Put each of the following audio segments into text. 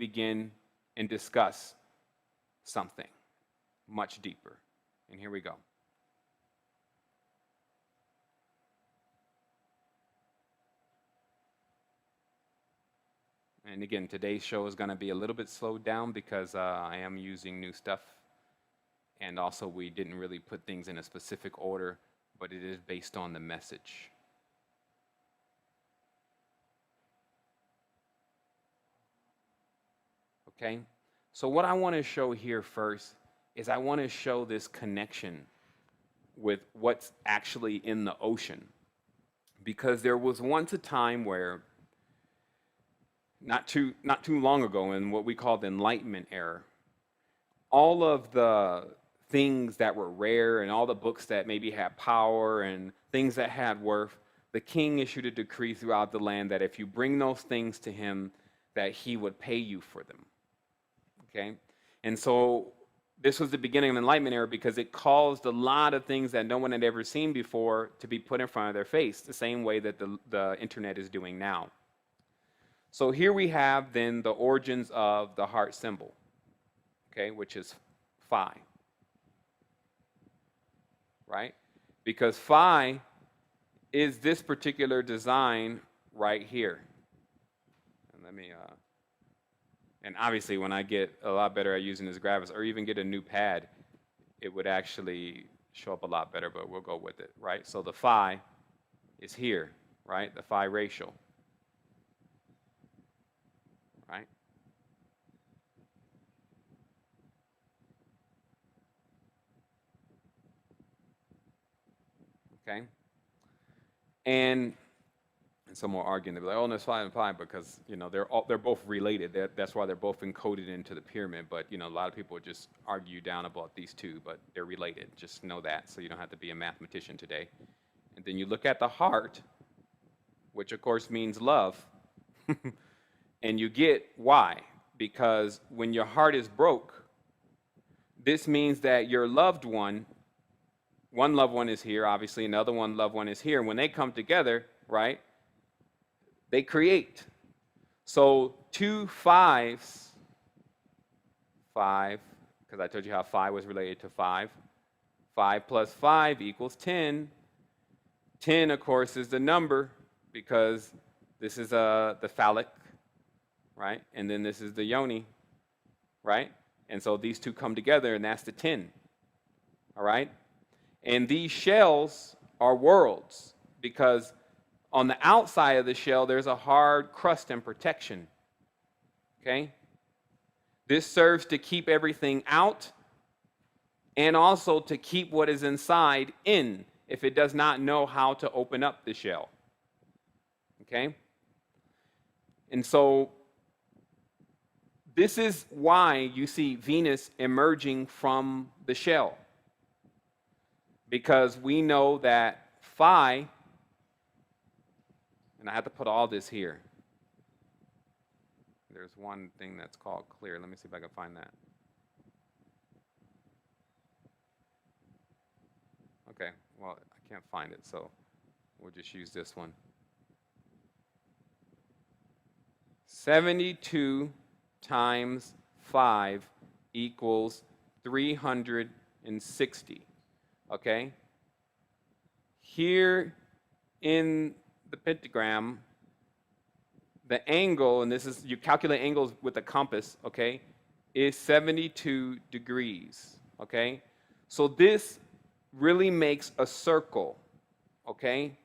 begin and discuss something much deeper. And here we go. And again, today's show is going to be a little bit slowed down because I am using new stuff. And also, we didn't really put things in a specific order, but it is based on the message. Okay? So what I want to show here first is I want to show this connection with what's actually in the ocean. Because there was once a time where, not too long ago, in what we call the Enlightenment era, all of the things that were rare and all the books that maybe had power and things that had worth, the king issued a decree throughout the land that if you bring those things to him, that he would pay you for them. Okay? And so this was the beginning of the Enlightenment era because it caused a lot of things that no one had ever seen before to be put in front of their face, the same way that the internet is doing now. So here we have then the origins of the heart symbol, okay, which is phi, right? Because phi is this particular design right here. And let me, and obviously when I get a lot better at using this graphics or even get a new pad, it would actually show up a lot better, but we'll go with it, right? So the phi is here, right? The phi racial. Right? Okay? And some more arguing, they'll be like, oh, that's fine, because, you know, they're both related. That's why they're both encoded into the pyramid. But, you know, a lot of people just argue down about these two, but they're related. Just know that, so you don't have to be a mathematician today. And then you look at the heart, which, of course, means love. And you get why. Because when your heart is broke, this means that your loved one loved one is here, obviously, another loved one is here. When they come together, right, they create. So 2 5s, 5, because I told you how phi was related to 5. 5 plus 5 equals 10. 10, of course, is the number because this is the phallic, right? And then this is the yoni, right? And so these two come together, and that's the 10, all right? And these shells are worlds because on the outside of the shell, there's a hard crust and protection, okay? This serves to keep everything out and also to keep what is inside in if it does not know how to open up the shell, okay? And so this is why you see Venus emerging from the shell. Because we know that phi, and I have to put all this here. There's one thing that's called clear. Let me see if I can find that. Okay, well, I can't find it, so we'll just use this one. 72 times 5 equals 360, okay? Here in the pentagram, the angle, and this is, you calculate angles with a compass, okay, is 72 degrees, okay? So this really makes a circle, okay?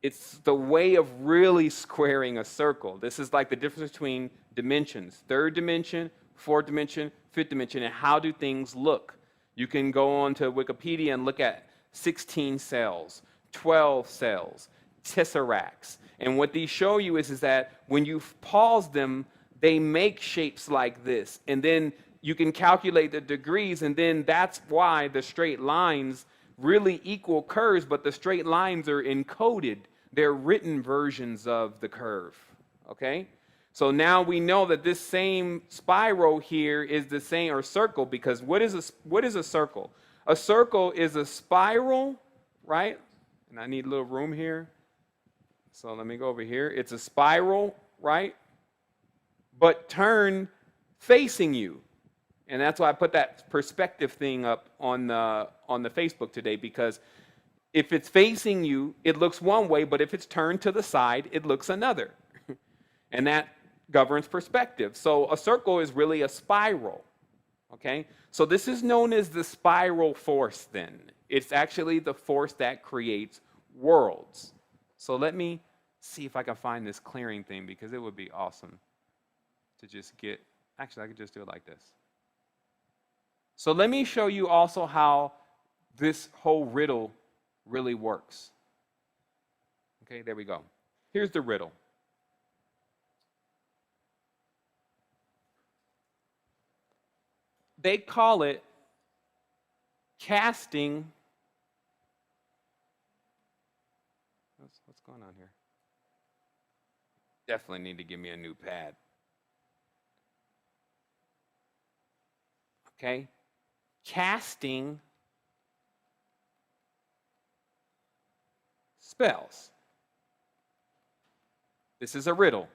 It's the way of really squaring a circle. This is like the difference between dimensions, 3rd dimension, 4th dimension, 5th dimension, and how do things look. You can go on to Wikipedia and look at 16 cells, 12 cells, tesseracts. And what these show you is that when you pause them, they make shapes like this. And then you can calculate the degrees, and then that's why the straight lines really equal curves, but the straight lines are encoded. They're written versions of the curve, okay? So now we know that this same spiral here is the same, or circle, because what is a circle? A circle is a spiral, right? And I need a little room here. So let me go over here. It's a spiral, right? but turn facing you. And that's why I put that perspective thing up on the Facebook today, because if it's facing you, it looks one way, but if it's turned to the side, it looks another. And that governs perspective. So a circle is really a spiral. Okay? So this is known as the spiral force then. It's actually the force that creates worlds. So let me see if I can find this clearing thing, because it would be awesome to just get, actually I could just do it like this. So let me show you also how this whole riddle really works. Okay, there we go. Here's the riddle. They call it casting. What's going on here? Definitely need to give me a new pad. Okay? Casting spells. This is a riddle.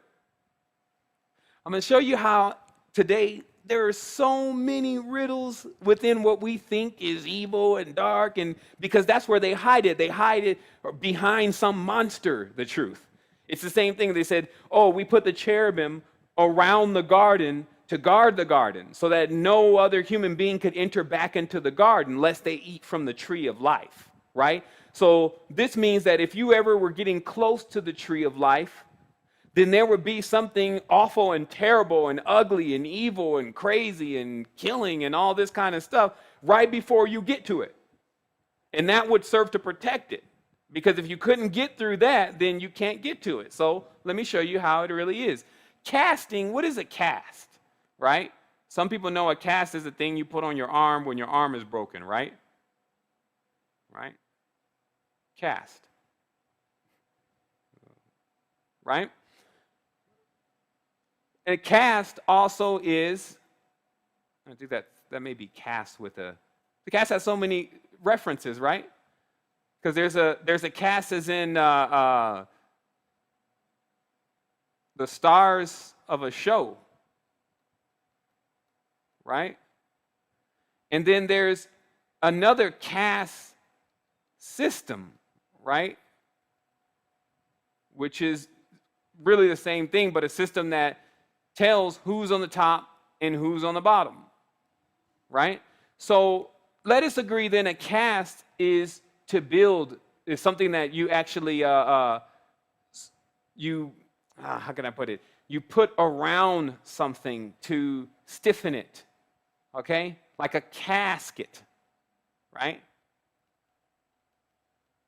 I'm going to show you how today there are so many riddles within what we think is evil and dark, and because that's where they hide it. They hide it behind some monster, the truth. It's the same thing. They said, oh, we put the cherubim around the garden to guard the garden so that no other human being could enter back into the garden lest they eat from the tree of life, right? So this means that if you ever were getting close to the tree of life, then there would be something awful and terrible and ugly and evil and crazy and killing and all this kind of stuff right before you get to it. And that would serve to protect it. Because if you couldn't get through that, then you can't get to it. So let me show you how it really is. Casting, what is a cast? Right? Some people know a cast is a thing you put on your arm when your arm is broken, right? Right? Cast. Right? And a cast also is, I think that may be cast with the cast has so many references, right? Because there's a cast as in the stars of a show, right? And then there's another cast system, right? Which is really the same thing, but a system that tells who's on the top and who's on the bottom, right? So let us agree then a cast is to build, is something that you actually, how can I put it? You put around something to stiffen it, okay? Like a casket, right?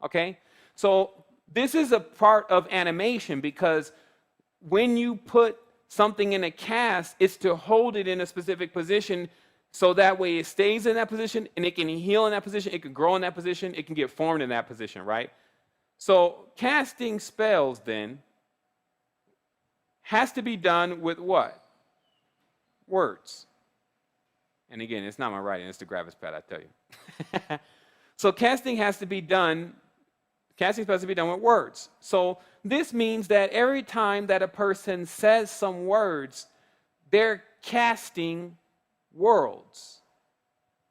Okay? So this is a part of animation, because when you put something in a cast, it's to hold it in a specific position so that way it stays in that position and it can heal in that position, it can grow in that position, it can get formed in that position, right? So casting spells then has to be done with what? Words. And again, it's not my writing, it's the Gravis pad, I tell you. So casting spells has to be done with words. So this means that every time that a person says some words, they're casting worlds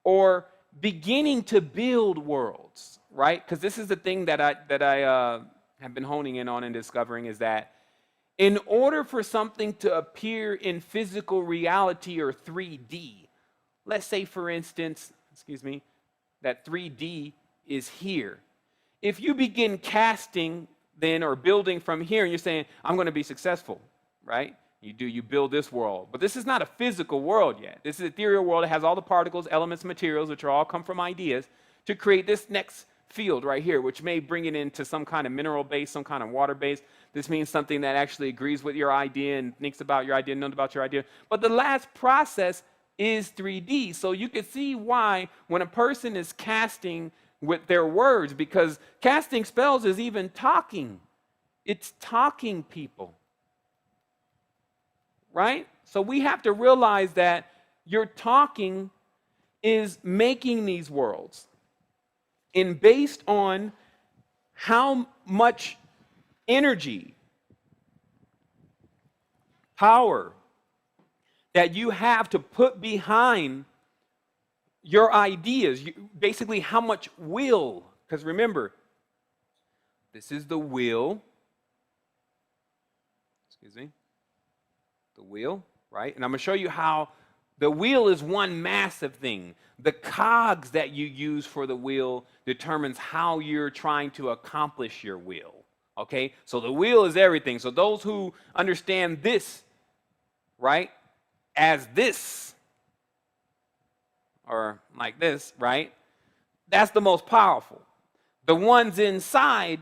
or beginning to build worlds, right? Because this is the thing that I have been honing in on and discovering, is that in order for something to appear in physical reality or 3D, let's say for instance, that 3D is here. If you begin casting then or building from here and you're saying, I'm going to be successful, right? You build this world. But this is not a physical world yet. This is an ethereal world. It has all the particles, elements, materials, which are all come from ideas, to create this next field right here, which may bring it into some kind of mineral base, some kind of water base. This means something that actually agrees with your idea and thinks about your idea, knows about your idea. But the last process is 3D. So you can see why when a person is casting with their words, because casting spells is even talking. It's talking people. Right? So we have to realize that your talking is making these worlds. And based on how much energy, power, that you have to put behind your ideas, basically how much will, because remember, this is the will, the wheel, right? And I'm going to show you how the wheel is one massive thing. The cogs that you use for the wheel determines how you're trying to accomplish your will, okay? So the wheel is everything. So those who understand this, right, as this, or like this, right, that's the most powerful. The ones inside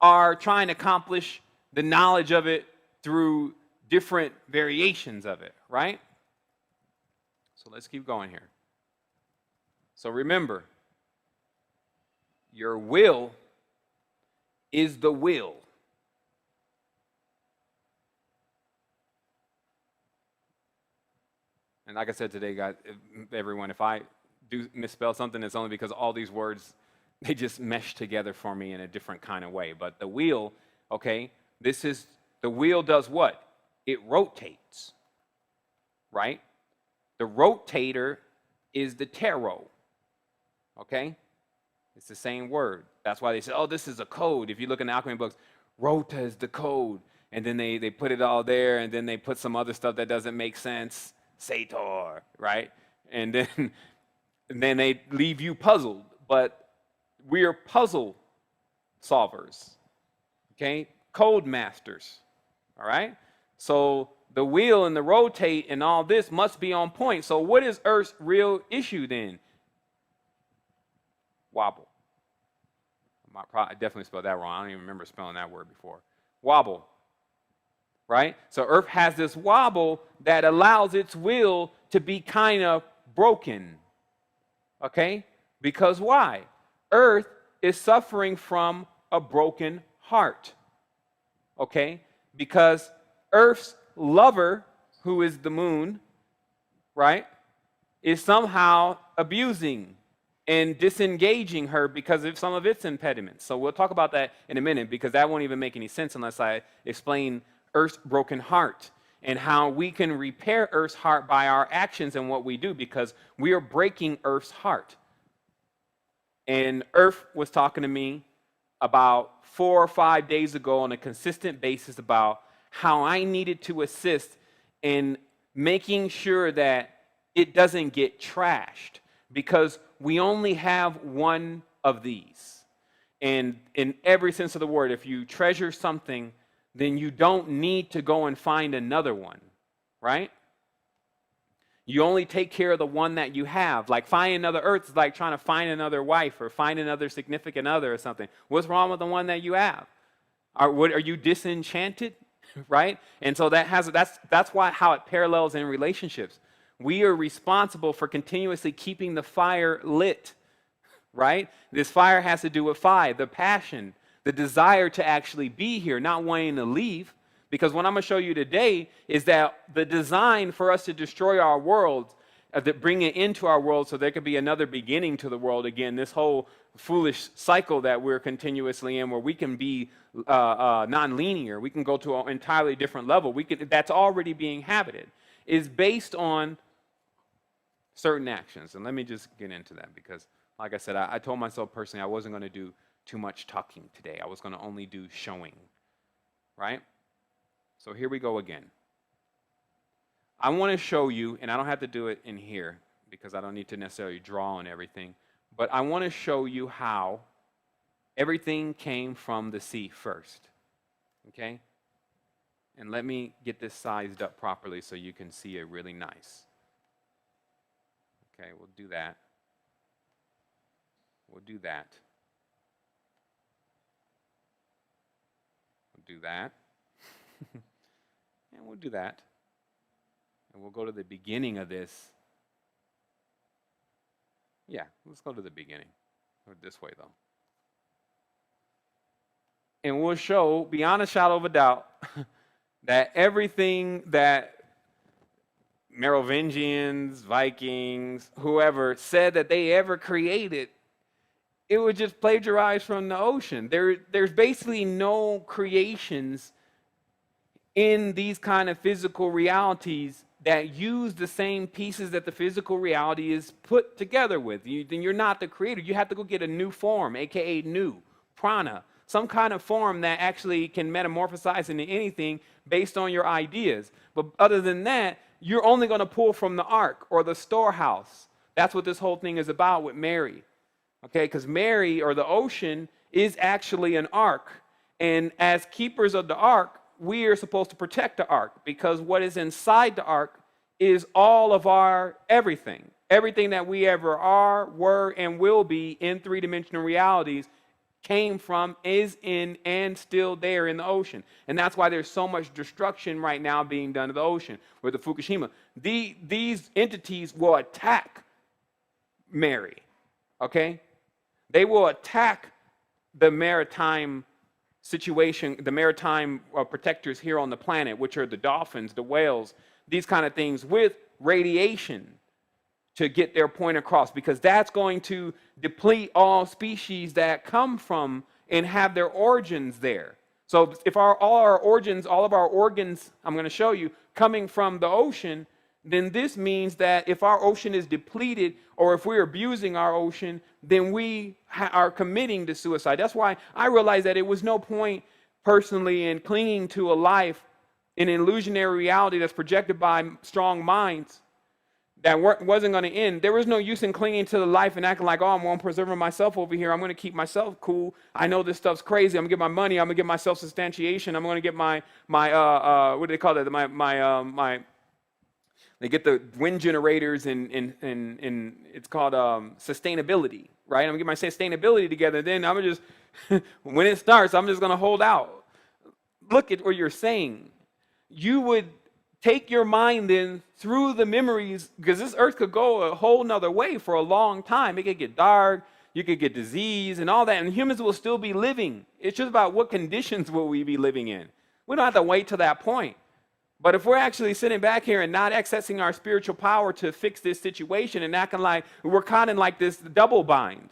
are trying to accomplish the knowledge of it through different variations of it, right? So let's keep going here. So remember, your will is the will. And like I said today, guys, everyone, if I do misspell something, it's only because all these words, they just mesh together for me in a different kind of way. But the wheel, okay, the wheel does what? It rotates, right? The rotator is the tarot, okay? It's the same word. That's why they say, oh, this is a code. If you look in the alchemy books, rota is the code. And then they put it all there, and then they put some other stuff that doesn't make sense. Sator, right? And then they leave you puzzled. But we are puzzle solvers, okay? Code masters, all right? So the wheel and the rotate and all this must be on point. So what is Earth's real issue then? Wobble. I definitely spelled that wrong. I don't even remember spelling that word before. Wobble, right? So Earth has this wobble that allows its will to be kind of broken, okay? Because why? Earth is suffering from a broken heart, okay? Because Earth's lover, who is the moon, right, is somehow abusing and disengaging her because of some of its impediments. So we'll talk about that in a minute, because that won't even make any sense unless I explain Earth's broken heart and how we can repair Earth's heart by our actions and what we do, because we are breaking Earth's heart. And Earth was talking to me about 4 or 5 days ago on a consistent basis about how I needed to assist in making sure that it doesn't get trashed, because we only have one of these. And in every sense of the word, if you treasure something, then you don't need to go and find another one, right? You only take care of the one that you have. Like finding another Earth is like trying to find another wife or find another significant other or something. What's wrong with the one that you have? Are you disenchanted? Right? And so that's how it parallels in relationships. We are responsible for continuously keeping the fire lit, right? This fire has to do with fire, the passion, the desire to actually be here, not wanting to leave. Because what I'm going to show you today is that the design for us to destroy our world, that bring it into our world so there could be another beginning to the world again, this whole foolish cycle that we're continuously in, where we can be non-linear, we can go to an entirely different level, that's already being inhabited, is based on certain actions. And let me just get into that, because like I said, I told myself personally I wasn't going to do too much talking today. I was going to only do showing, right? So here we go again. I want to show you, and I don't have to do it in here because I don't need to necessarily draw on everything, but I want to show you how everything came from the sea first, okay? And let me get this sized up properly so you can see it really nice. Okay, we'll do that. We'll do that. We'll do that. And we'll do that. And we'll go to the beginning of this. Yeah, let's go to the beginning. Go this way, though. And we'll show, beyond a shadow of a doubt, that everything that Merovingians, Vikings, whoever said that they ever created, it was just plagiarized from the ocean. There's basically no creations in these kind of physical realities that use the same pieces that the physical reality is put together with. Then you're not the creator. You have to go get a new form, aka new, prana, some kind of form that actually can metamorphosize into anything based on your ideas. But other than that, you're only going to pull from the ark or the storehouse. That's what this whole thing is about with Mary. Okay, because Mary, or the ocean, is actually an ark. And as keepers of the ark, we are supposed to protect the ark, because what is inside the ark is all of our everything. Everything that we ever are, were, and will be in three-dimensional realities came from, is in, and still there in the ocean. And that's why there's so much destruction right now being done to the ocean with the Fukushima. These entities will attack Mary, okay? They will attack the maritime situation, the maritime protectors here on the planet, which are the dolphins, the whales, these kind of things, with radiation to get their point across, because that's going to deplete all species that come from and have their origins there. So if all of our organs, I'm going to show you, coming from the ocean, then this means that if our ocean is depleted, or if we're abusing our ocean, then we are committing to suicide. That's why I realized that it was no point personally in clinging to a life in an illusionary reality that's projected by strong minds that wasn't going to end. There was no use in clinging to the life and acting like, oh, I'm going to preserve myself over here. I'm going to keep myself cool. I know this stuff's crazy. I'm going to get my money. I'm going to get my self-substantiation. I'm going to get my what do they call it? They get the wind generators and it's called sustainability, right? I'm gonna get my sustainability together. Then I'm just, when it starts, I'm just gonna hold out. Look at what you're saying. You would take your mind then through the memories, because this earth could go a whole nother way for a long time. It could get dark, you could get disease and all that, and humans will still be living. It's just about what conditions will we be living in. We don't have to wait to that point. But if we're actually sitting back here and not accessing our spiritual power to fix this situation and acting like we're caught in like this double bind,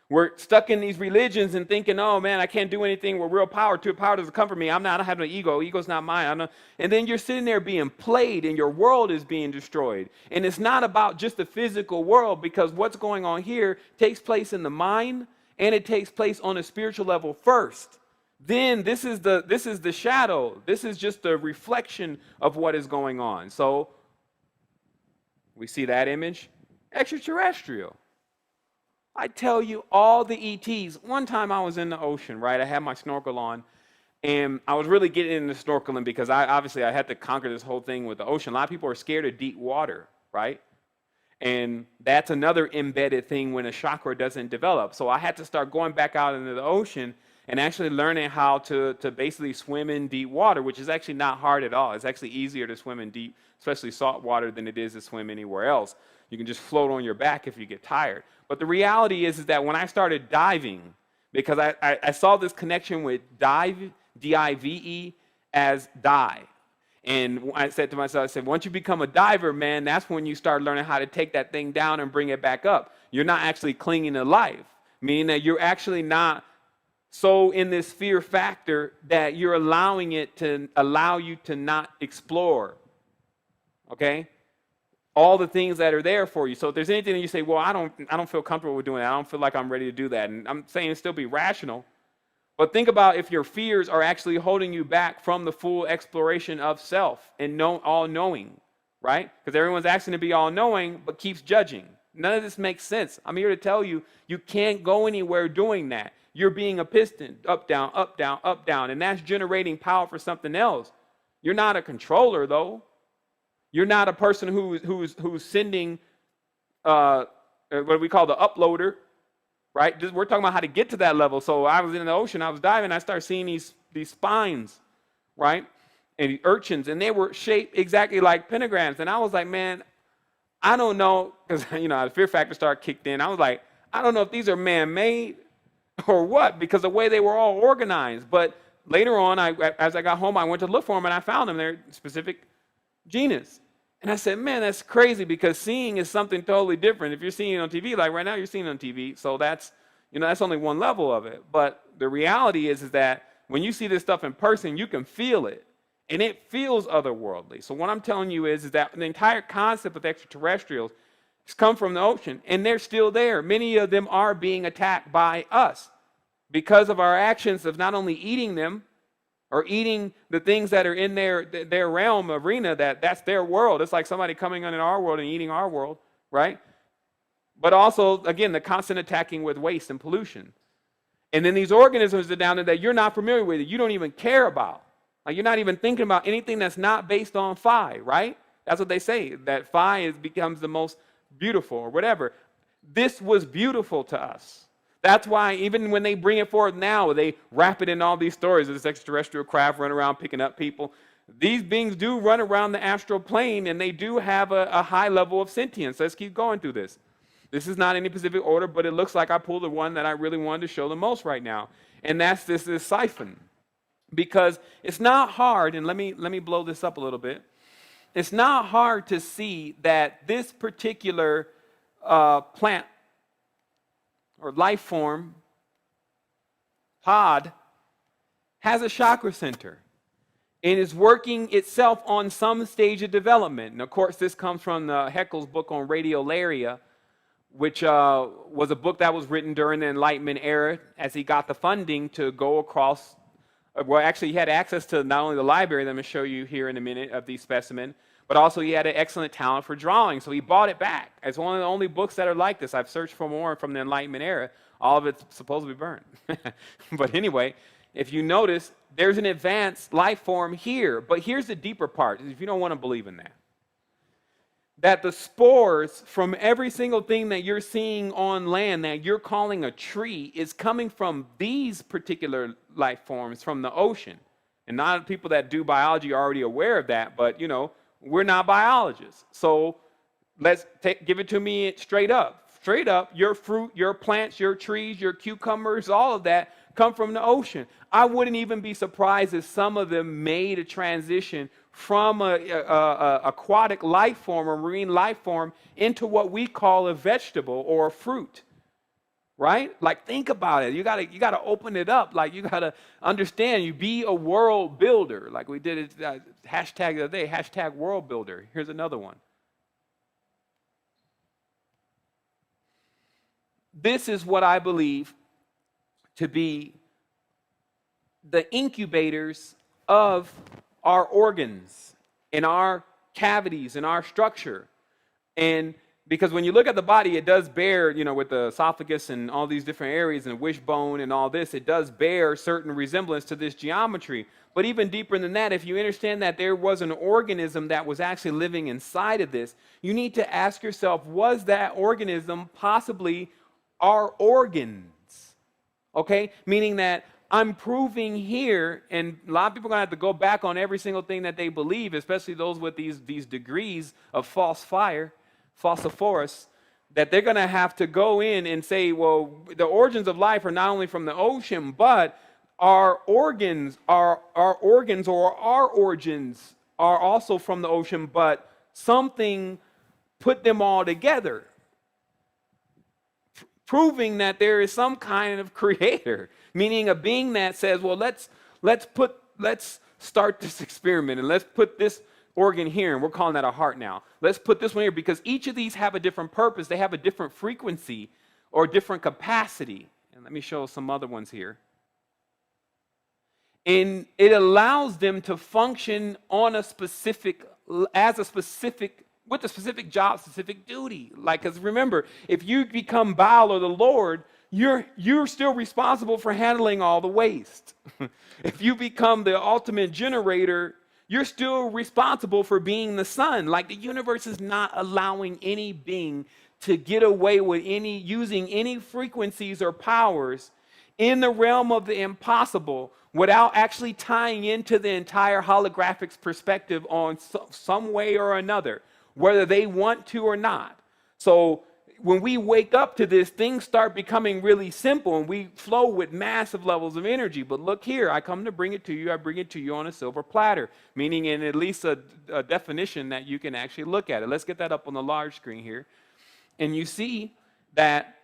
we're stuck in these religions and thinking, oh man, I can't do anything with real power. True power doesn't come from me. I don't have no ego. Ego's not mine. And then you're sitting there being played and your world is being destroyed. And it's not about just the physical world, because what's going on here takes place in the mind and it takes place on a spiritual level first. Then this is the shadow. This is just a reflection of what is going on. So we see that image. Extraterrestrial. I tell you, all the ETs. One time I was in the ocean, right? I had my snorkel on, and I was really getting into snorkeling because I had to conquer this whole thing with the ocean. A lot of people are scared of deep water, right? And that's another embedded thing when a chakra doesn't develop. So I had to start going back out into the ocean and actually learning how to basically swim in deep water, which is actually not hard at all. It's actually easier to swim in deep, especially salt water, than it is to swim anywhere else. You can just float on your back if you get tired. But the reality is that when I started diving, because I saw this connection with dive, D-I-V-E, as die. And I said to myself, I said, once you become a diver, man, that's when you start learning how to take that thing down and bring it back up. You're not actually clinging to life, meaning that you're actually not so in this fear factor that you're allowing it to allow you to not explore, okay, all the things that are there for you. So if there's anything that you say, well, I don't feel comfortable with doing that, I don't feel like I'm ready to do that, and I'm saying still be rational, but think about if your fears are actually holding you back from the full exploration of self and all-knowing, right? Because everyone's asking to be all-knowing but keeps judging. None of this makes sense. I'm here to tell you, you can't go anywhere doing that. You're being a piston, up, down, up, down, up, down, and that's generating power for something else. You're not a controller, though. You're not a person who's sending what we call the uploader, right? We're talking about how to get to that level. So I was in the ocean, I was diving, I started seeing these spines, right? And urchins, and they were shaped exactly like pentagrams. And I was like, man, I don't know, because the fear factor started kicked in. I was like, I don't know if these are man-made or what, because the way they were all organized. But later on, as I got home, I went to look for them, and I found them. They're specific genus. And I said, man, that's crazy, because seeing is something totally different. If you're seeing it on TV, like right now you're seeing it on TV, so that's only one level of it. But the reality is that when you see this stuff in person, you can feel it. And it feels otherworldly. So what I'm telling you is that the entire concept of extraterrestrials has come from the ocean, and they're still there. Many of them are being attacked by us because of our actions of not only eating them or eating the things that are in their realm arena, that's their world. It's like somebody coming in our world and eating our world, right? But also, again, the constant attacking with waste and pollution. And then these organisms are down there that you're not familiar with, you don't even care about. Like, you're not even thinking about anything that's not based on phi, right? That's what they say, that phi becomes the most beautiful or whatever. This was beautiful to us. That's why even when they bring it forward now, they wrap it in all these stories of this extraterrestrial craft running around picking up people. These beings do run around the astral plane, and they do have a high level of sentience. Let's keep going through this. This is not any specific order, but it looks like I pulled the one that I really wanted to show the most right now. And that's this siphon. Because it's not hard, and let me blow this up a little bit. It's not hard to see that this particular plant or life form, pod, has a chakra center and is working itself on some stage of development. And of course, this comes from Haeckel's book on Radiolaria, which was a book that was written during the Enlightenment era as he got the funding to go across. Well, actually, he had access to not only the library that I'm going to show you here in a minute of these specimens, but also he had an excellent talent for drawing, so he bought it back. It's one of the only books that are like this. I've searched for more from the Enlightenment era. All of it's supposed to be burned. But anyway, if you notice, there's an advanced life form here. But here's the deeper part, if you don't want to believe in that. That the spores from every single thing that you're seeing on land that you're calling a tree is coming from these particular life forms from the ocean. And not people that do biology are already aware of that, but we're not biologists. So let's give it to me straight up. Straight up, your fruit, your plants, your trees, your cucumbers, all of that come from the ocean. I wouldn't even be surprised if some of them made a transition from a aquatic life form or marine life form into what we call a vegetable or a fruit. Right? Like, think about it. You gotta open it up. Like, you gotta understand. You be a world builder. Like we did it hashtag the other day. Hashtag world builder. Here's another one. This is what I believe to be the incubators of our organs, in our cavities, in our structure, and because when you look at the body, it does bear, with the esophagus and all these different areas and wishbone and all this, it does bear certain resemblance to this geometry. But even deeper than that, if you understand that there was an organism that was actually living inside of this, you need to ask yourself, was that organism possibly our organs? Okay? Meaning that I'm proving here, and a lot of people are going to have to go back on every single thing that they believe, especially those with these degrees of false fire, falsiforus, that they're going to have to go in and say, well, the origins of life are not only from the ocean, but our orgins or our origins are also from the ocean, but something put them all together, proving that there is some kind of creator, meaning a being that says, well, let's start this experiment and let's put this organ here, and we're calling that a heart now. Let's put this one here, because each of these have a different purpose. They have a different frequency or different capacity. And let me show some other ones here. And it allows them to function on with a specific job, specific duty. Like, because remember, if you become Baal or the Lord, you're still responsible for handling all the waste. If you become the ultimate generator, you're still responsible for being the sun. Like, the universe is not allowing any being to get away with using any frequencies or powers in the realm of the impossible without actually tying into the entire holographic perspective on some way or another, whether they want to or not. So when we wake up to this, things start becoming really simple and we flow with massive levels of energy. But look here, I come to bring it to you. I bring it to you on a silver platter, meaning in at least a definition that you can actually look at it. Let's get that up on the large screen here. And you see that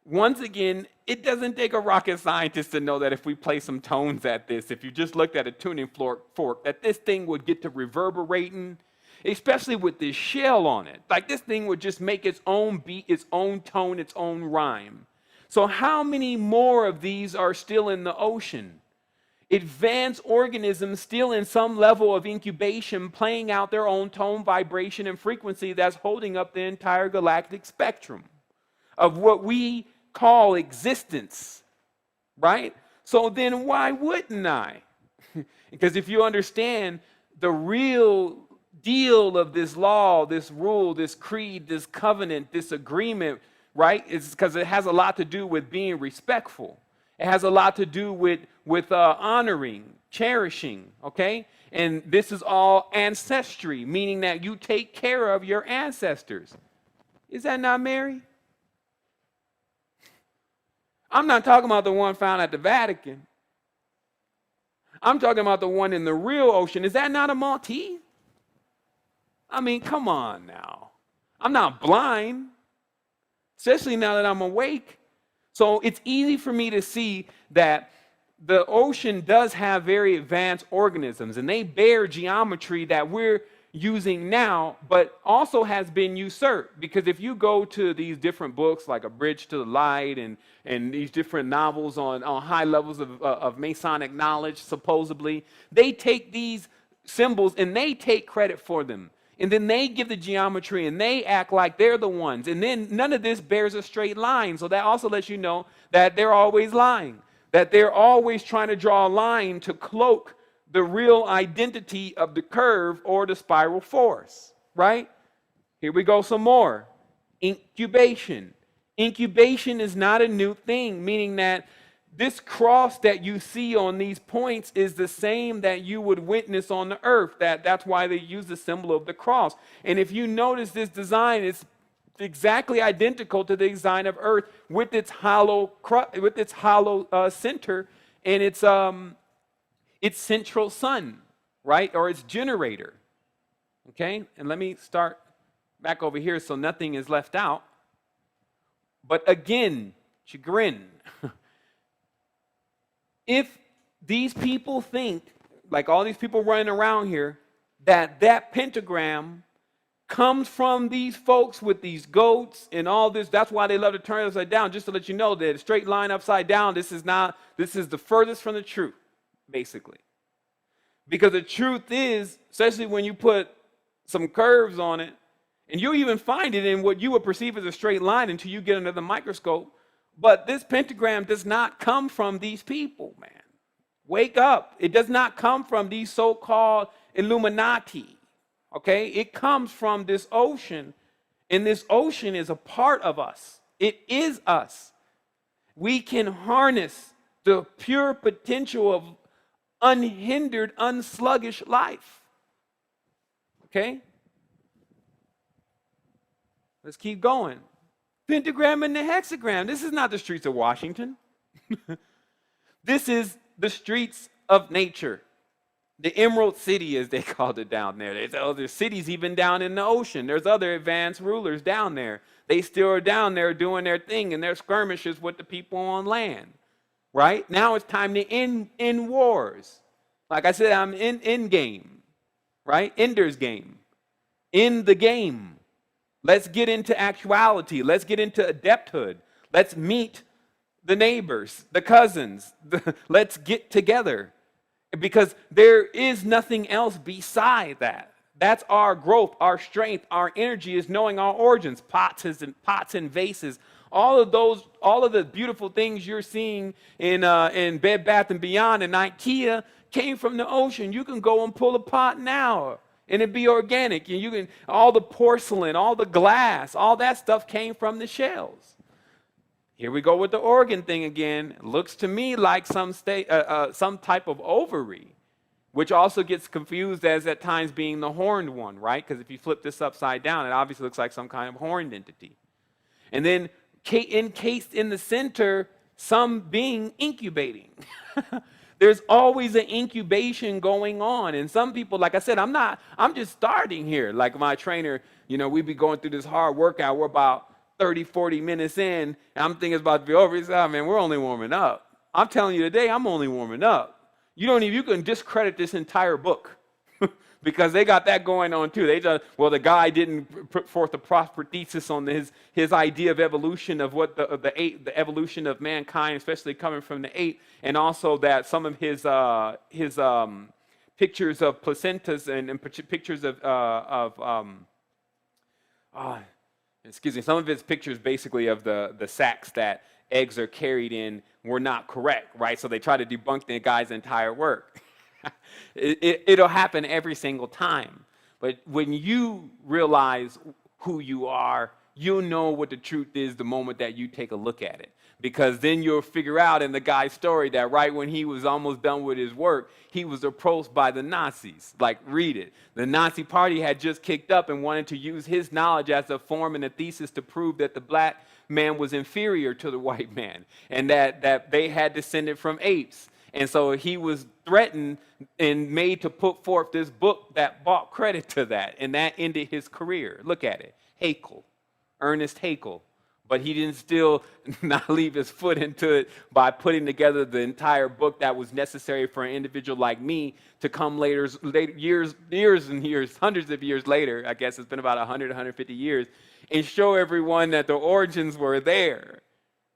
once again, it doesn't take a rocket scientist to know that if we play some tones at this, if you just looked at a tuning fork, that this thing would get to reverberating, especially with this shell on it. Like this thing would just make its own beat, its own tone, its own rhyme. So how many more of these are still in the ocean? Advanced organisms still in some level of incubation, playing out their own tone, vibration, and frequency that's holding up the entire galactic spectrum of what we call existence, right? So then why wouldn't I? Because if you understand the real deal of this law, this rule, this creed, this covenant, this agreement, right? It's because it has a lot to do with being respectful. It has a lot to do with honoring, cherishing, okay? And this is all ancestry, meaning that you take care of your ancestors. Is that not Mary? I'm not talking about the one found at the Vatican. I'm talking about the one in the real ocean. Is that not a Maltese? I mean, come on now. I'm not blind, especially now that I'm awake. So it's easy for me to see that the ocean does have very advanced organisms, and they bear geometry that we're using now, but also has been usurped. Because if you go to these different books like A Bridge to the Light and these different novels on high levels of Masonic knowledge, supposedly, they take these symbols and they take credit for them. And then they give the geometry and they act like they're the ones. And then none of this bears a straight line. So that also lets you know that they're always lying, that they're always trying to draw a line to cloak the real identity of the curve or the spiral force, right? Here we go some more. Incubation. Incubation is not a new thing, meaning that this cross that you see on these points is the same that you would witness on the earth. That's why they use the symbol of the cross. And if you notice this design, it's exactly identical to the design of Earth with its hollow center and its central sun, right? Or its generator. Okay? And let me start back over here so nothing is left out. But again, chagrin. If these people think, like all these people running around here, that pentagram comes from these folks with these goats and all this, that's why they love to turn it upside down, just to let you know that a straight line upside down, this is the furthest from the truth, basically. Because the truth is, especially when you put some curves on it, and you'll even find it in what you would perceive as a straight line until you get under the microscope. But this pentagram does not come from these people, man. Wake up. It does not come from these so-called Illuminati, okay? It comes from this ocean, and this ocean is a part of us. It is us. We can harness the pure potential of unhindered, unsluggish life, okay? Let's keep going. Pentagram and the hexagram. This is not the streets of Washington. This is the streets of nature. The Emerald City, as they called it down there. There's other cities even down in the ocean. There's other advanced rulers down there. They still are down there doing their thing and their skirmishes with the people on land. Right? Now it's time to end wars. Like I said, I'm in game. Right? Ender's game. In the game. Let's get into actuality. Let's get into adepthood. Let's meet the neighbors, the cousins. Let's get together. Because there is nothing else beside that. That's our growth, our strength, our energy is knowing our origins, pots and vases. All of the beautiful things you're seeing in Bed Bath & Beyond and IKEA came from the ocean. You can go and pull a pot now. And it'd be organic. And you can, all the porcelain, all the glass, all that stuff came from the shells. Here we go with the organ thing again. It looks to me like some type of ovary, which also gets confused as at times being the horned one, right? Because if you flip this upside down, it obviously looks like some kind of horned entity. And then encased in the center, some being incubating. There's always an incubation going on. And some people, like I said, I'm just starting here. Like my trainer, we'd be going through this hard workout. We're about 30, 40 minutes in, and I'm thinking it's about to be over. He said, oh, man, we're only warming up. I'm telling you today, I'm only warming up. You can discredit this entire book because they got that going on too. The guy didn't put forth a proper thesis on his idea of evolution, of what the evolution of mankind, especially coming from the ape, and also that some of his pictures of placentas and pictures of some of his pictures basically of the sacks that eggs are carried in were not correct, right? So they try to debunk the guy's entire work. It'll happen every single time. But when you realize who you are, you'll know what the truth is the moment that you take a look at it. Because then you'll figure out in the guy's story that right when he was almost done with his work, he was approached by the Nazis. Like, read it. The Nazi party had just kicked up and wanted to use his knowledge as a form and a thesis to prove that the black man was inferior to the white man and that they had descended from apes. And so he was threatened and made to put forth this book that brought credit to that, and that ended his career. Look at it. Haeckel, Ernest Haeckel. But he didn't still not leave his foot into it by putting together the entire book that was necessary for an individual like me to come later years and years, hundreds of years later, I guess it's been about 100, 150 years, and show everyone that the origins were there,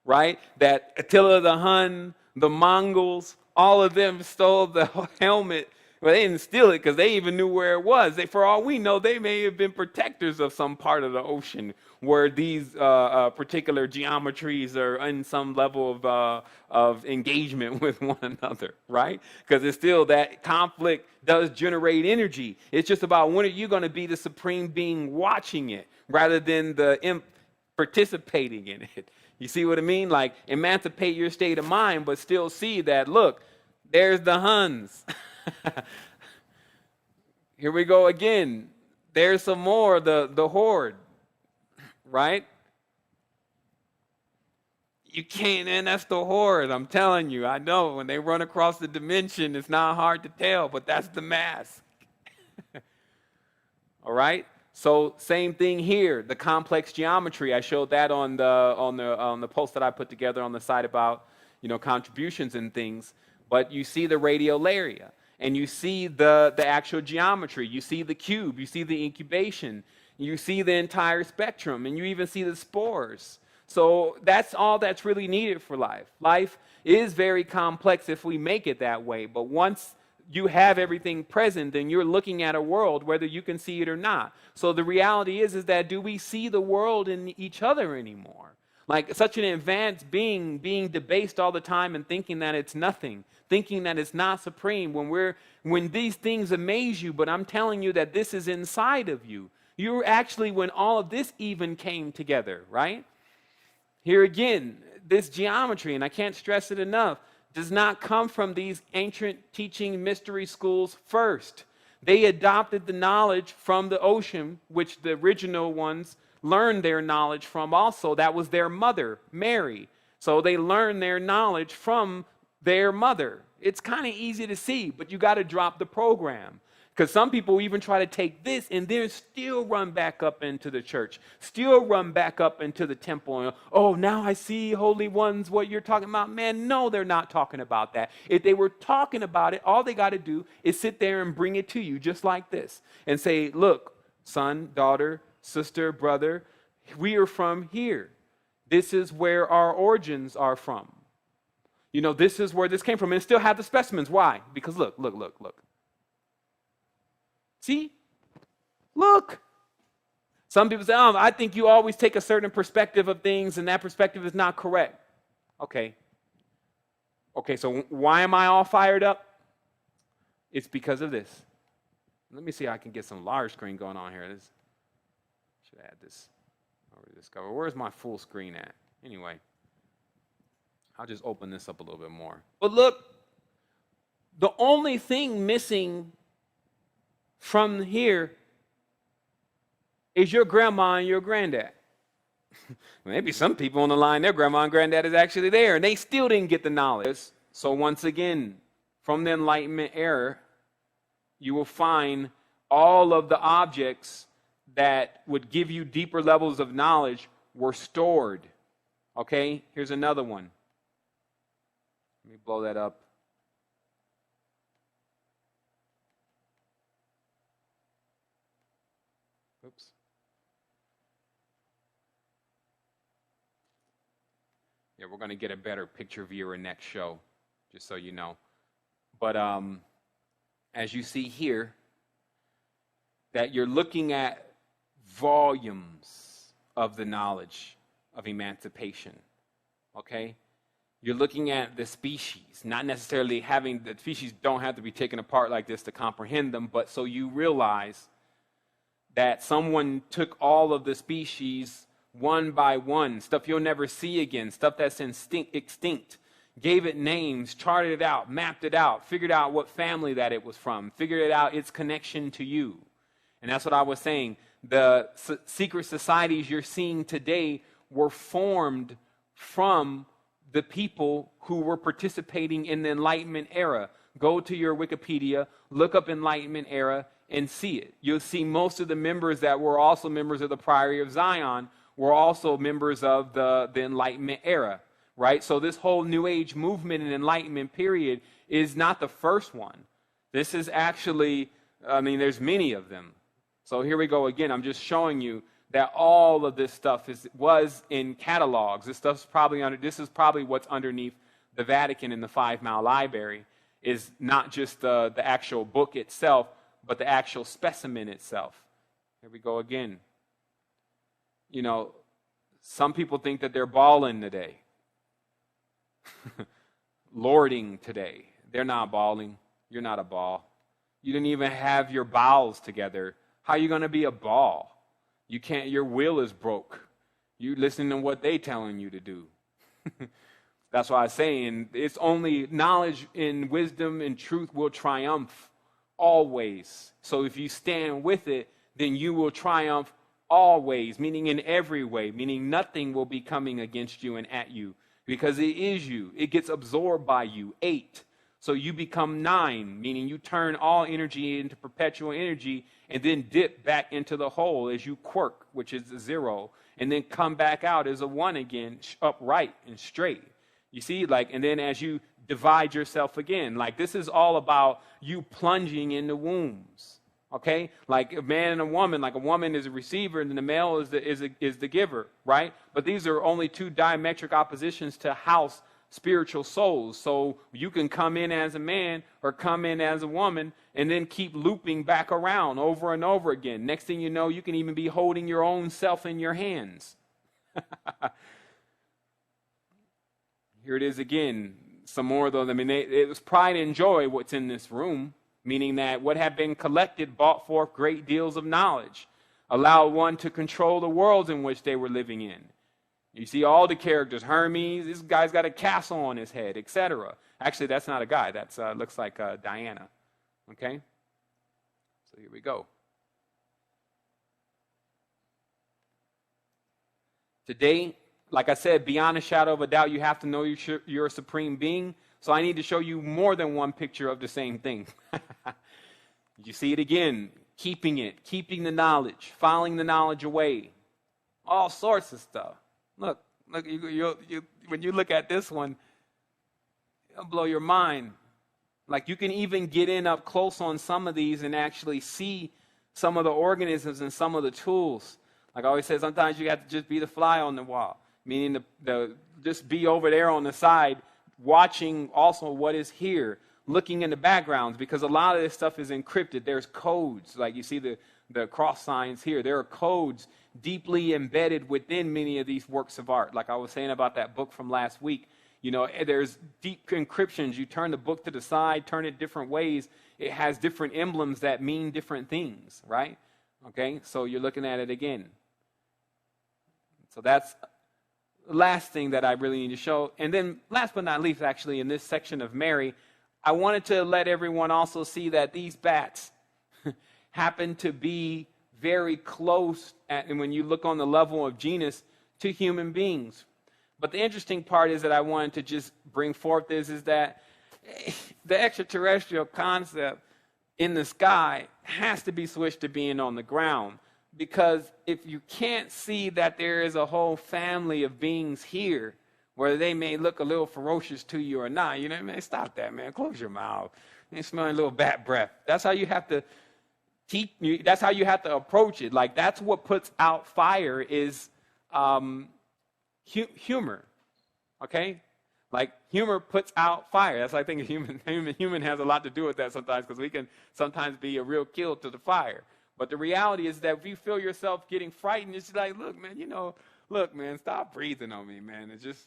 right? That Attila the Hun, the Mongols, all of them stole the helmet. Well, they didn't steal it because they even knew where it was. For all we know, they may have been protectors of some part of the ocean where these particular geometries are in some level of engagement with one another, right? Because it's still that conflict does generate energy. It's just about when are you going to be the supreme being watching it rather than the imp participating in it. You see what I mean? Like, emancipate your state of mind, but still see that, look, there's the Huns. Here we go again. There's some more, the horde, right? You can't, and that's the horde. I'm telling you, I know when they run across the dimension, it's not hard to tell, but that's the mask. All right? So same thing here, the complex geometry. I showed that on the post that I put together on the site about, contributions and things. But you see the radiolaria, and you see the actual geometry. You see the cube. You see the incubation. You see the entire spectrum, and you even see the spores. So that's all that's really needed for life. Life is very complex if we make it that way. But once you have everything present, then you're looking at a world whether you can see it or not. So the reality is that do we see the world in each other anymore? Like such an advanced being debased all the time and thinking that it's nothing, thinking that it's not supreme when these things amaze you, but I'm telling you that this is inside of you. You're actually when all of this even came together, right? Here again, this geometry, and I can't stress it enough, does not come from these ancient teaching mystery schools first. They adopted the knowledge from the ocean, which the original ones learned their knowledge from also. That was their mother, Mary. So they learned their knowledge from their mother. It's kind of easy to see, but you got to drop the program. Because some people even try to take this and then still run back up into the church, still run back up into the temple. And, oh, now I see, holy ones, what you're talking about. Man, no, they're not talking about that. If they were talking about it, all they got to do is sit there and bring it to you just like this and say, look, son, daughter, sister, brother, we are from here. This is where our origins are from. This is where this came from. And still have the specimens. Why? Because look. See? Look. Some people say, I think you always take a certain perspective of things and that perspective is not correct. Okay, so why am I all fired up? It's because of this. Let me see how I can get some large screen going on here. Should add this over this cover. Where's my full screen at? Anyway, I'll just open this up a little bit more. But look, the only thing missing from here is your grandma and your granddad. Maybe some people on the line, their grandma and granddad is actually there, and they still didn't get the knowledge. So once again, from the Enlightenment era, you will find all of the objects that would give you deeper levels of knowledge were stored. Okay, here's another one. Let me blow that up. Oops. Yeah, we're going to get a better picture viewer next show, just so you know. But as you see here, that you're looking at volumes of the knowledge of emancipation, okay? You're looking at the species, not necessarily having, the species don't have to be taken apart like this to comprehend them, but so you realize that someone took all of the species one by one, stuff you'll never see again, stuff that's extinct, gave it names, charted it out, mapped it out, figured out what family that it was from, figured it out its connection to you. And that's what I was saying. The secret societies you're seeing today were formed from the people who were participating in the Enlightenment era. Go to your Wikipedia, look up Enlightenment era, and see it. You'll see most of the members that were also members of the Priory of Zion were also members of the Enlightenment era, right? So this whole New Age movement and Enlightenment period is not the first one. This is actually, there's many of them. So here we go again. I'm just showing you that all of this stuff was in catalogs. This is probably what's underneath the Vatican in the 5 Mile Library, is not just the actual book itself, but the actual specimen itself. Here we go again. You know, some people think that they're balling today. Lording today. They're not balling. You're not a ball. You didn't even have your bowels together. How are you going to be a ball? You can't, your will is broke. You listen to what they telling you to do. That's why I'm saying it's only knowledge and wisdom and truth will triumph always. So if you stand with it, then you will triumph always, meaning in every way, meaning nothing will be coming against you and at you, because it is you. It gets absorbed by you. 8. So you become 9, meaning you turn all energy into perpetual energy and then dip back into the whole as you quirk, which is a 0, and then come back out as a 1 again, upright and straight. You see, and then as you divide yourself again, this is all about you plunging into wombs, okay? Like a man and a woman, like a woman is a receiver and then the male is the giver, right? But these are only 2 diametric oppositions to house spiritual souls. So you can come in as a man or come in as a woman and then keep looping back around over and over again. Next thing you know, you can even be holding your own self in your hands. Here it is again. Some more though. It was pride and joy what's in this room, meaning that what had been collected brought forth great deals of knowledge, allowed one to control the worlds in which they were living in. You see all the characters, Hermes, this guy's got a castle on his head, etc. Actually, that's not a guy. That's looks like Diana. Okay? So here we go. Today, like I said, beyond a shadow of a doubt, you have to know you're a supreme being. So I need to show you more than one picture of the same thing. You see it again. Keeping the knowledge, filing the knowledge away. All sorts of stuff. Look, when you look at this one, it'll blow your mind. You can even get in up close on some of these and actually see some of the organisms and some of the tools. Like I always say, sometimes you have to just be the fly on the wall, meaning just be over there on the side, watching also what is here, looking in the backgrounds, because a lot of this stuff is encrypted. There's codes, like you see the cross signs here. There are codes deeply embedded within many of these works of art. Like I was saying about that book from last week, there's deep encryptions. You turn the book to the side, turn it different ways. It has different emblems that mean different things, right? Okay, so you're looking at it again. So that's the last thing that I really need to show. And then last but not least, actually, in this section of Mary, I wanted to let everyone also see that these bats happen to be very close, and when you look on the level of genus, to human beings. But the interesting part is that I wanted to just bring forth is that the extraterrestrial concept in the sky has to be switched to being on the ground. Because if you can't see that there is a whole family of beings here, whether they may look a little ferocious to you or not, you know, man, stop that, man. Close your mouth. You're smelling a little bat breath. That's how you have to teach. That's how you have to approach it. Like, that's what puts out fire is humor. Okay? Like, humor puts out fire. That's why I think human has a lot to do with that sometimes, because we can sometimes be a real kill to the fire. But the reality is that if you feel yourself getting frightened, it's like, look, man, look, man, stop breathing on me, man. And just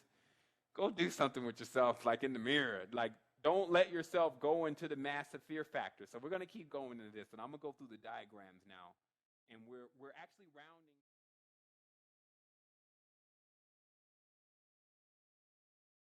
go do something with yourself, like in the mirror. Like, don't let yourself go into the massive fear factor. So we're going to keep going into this, and I'm going to go through the diagrams now. And we're actually rounding.